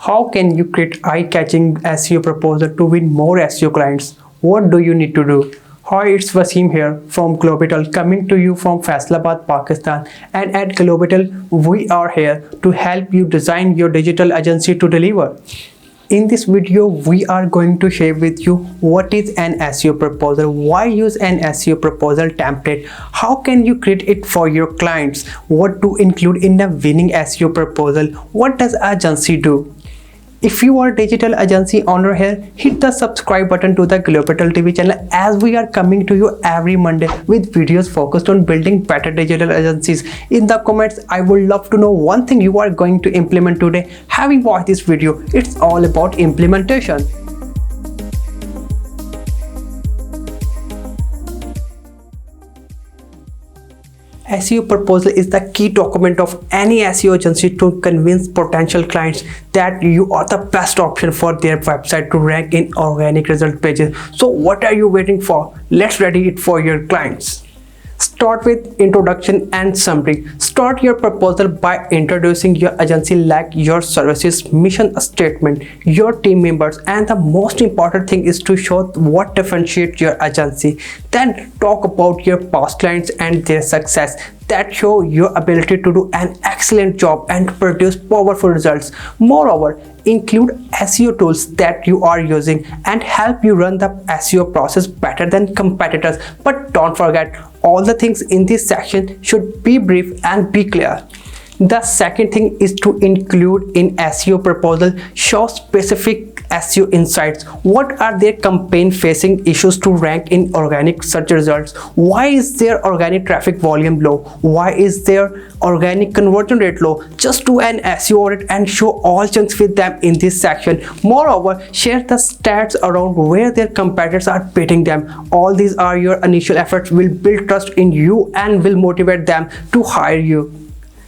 How can you create eye-catching SEO proposal to win more SEO clients? What do you need to do? Hi, it's Wasim here from Globital, coming to you from Faisalabad, Pakistan. And at Globital, we are here to help you design your digital agency to deliver. In this video, we are going to share with you what is an SEO proposal, why use an SEO proposal template, how can you create it for your clients, what to include in a winning SEO proposal, what does agency do. If you are a digital agency owner here, hit the subscribe button to the Globital TV channel as we are coming to you every Monday with videos focused on building better digital agencies. In the comments, I would love to know one thing you are going to implement today. Having watched this video, it's all about implementation. SEO proposal is the key document of any SEO agency to convince potential clients that you are the best option for their website to rank in organic result pages. So what are you waiting for? Let's ready it for your clients. Start with introduction and summary. Start your proposal by introducing your agency, like your services, mission statement, your team members, and the most important thing is to show what differentiates your agency. Then talk about your past clients and their success that show your ability to do an excellent job and produce powerful results. Moreover, include SEO tools that you are using and help you run the SEO process better than competitors. But don't forget, all the things in this section should be brief and be clear. The second thing is to include in SEO proposal, show specific SEO insights. What are their campaign facing issues to rank in organic search results? Why is their organic traffic volume low? Why is their organic conversion rate low? Just do an SEO audit and show all chunks with them in this section. Moreover, share the stats around where their competitors are beating them. All these are your initial efforts will build trust in you and will motivate them to hire you.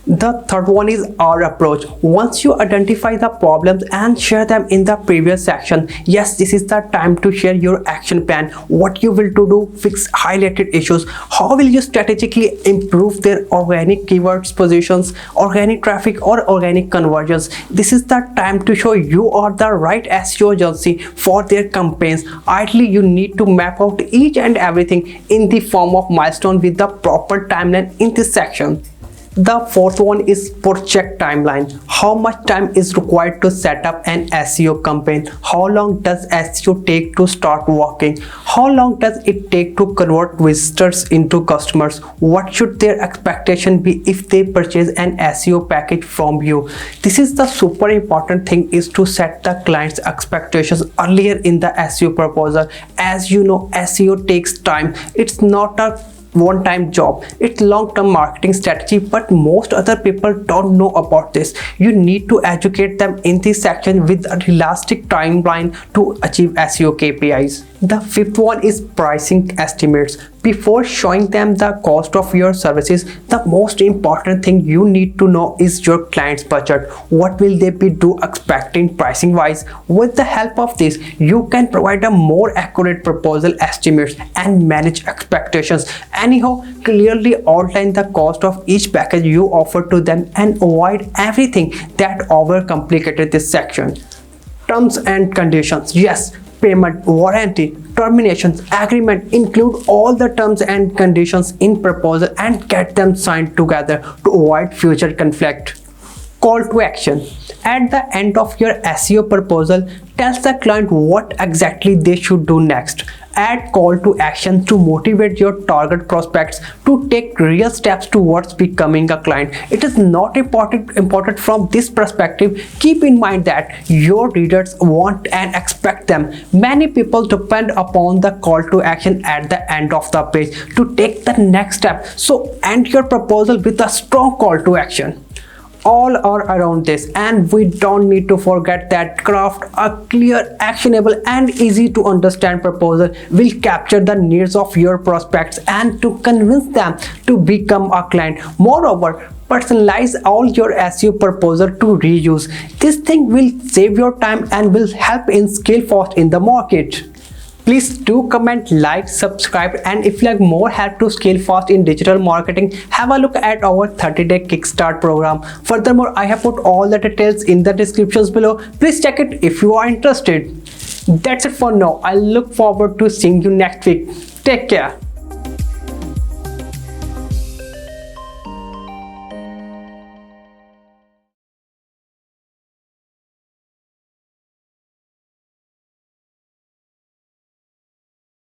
The third one is our approach. Once you identify the problems and share them in the previous section, yes, this is the time to share your action plan. What you will do, fix highlighted issues. How will you strategically improve their organic keywords positions, organic traffic or organic conversions? This is the time to show you are the right SEO agency for their campaigns. Ideally, you need to map out each and everything in the form of milestone with the proper timeline in this section. The fourth one is project timeline. How much time is required to set up an SEO campaign? How long does SEO take to start working? How long does it take to convert visitors into customers? What should their expectation be if they purchase an SEO package from you? This is the super important thing, is to set the client's expectations earlier in the SEO proposal. As you know, SEO takes time. It's not a one-time job, it's long-term marketing strategy, but most other people don't know about this. You need to educate them in this section with a realistic timeline to achieve SEO KPIs. The fifth one is pricing estimates. Before showing them the cost of your services, the most important thing you need to know is your client's budget. What will they be expecting pricing wise? With the help of this, you can provide a more accurate proposal estimates and manage expectations. Anyhow, clearly outline the cost of each package you offer to them and avoid everything that overcomplicated this section. Terms and conditions. Yes, payment, warranty, terminations, agreement, include all the terms and conditions in proposal and get them signed together to avoid future conflict. Call to action. At the end of your SEO proposal, tell the client what exactly they should do next. Add call to action to motivate your target prospects to take real steps towards becoming a client. It is not important from this perspective. Keep in mind that your readers want and expect them. Many people depend upon the call to action at the end of the page to take the next step. So end your proposal with a strong call to action. All are around this, and we don't need to forget that craft a clear, actionable and easy to understand proposal will capture the needs of your prospects and to convince them to become a client. Moreover, personalize all your SEO proposal to reuse. This thing will save your time and will help in scale fast in the market. Please do comment, like, subscribe, and if you like more help to scale fast in digital marketing, have a look at our 30-day Kickstart program. Furthermore, I have put all the details in the descriptions below. Please check it if you are interested. That's it for now. I look forward to seeing you next week. Take care.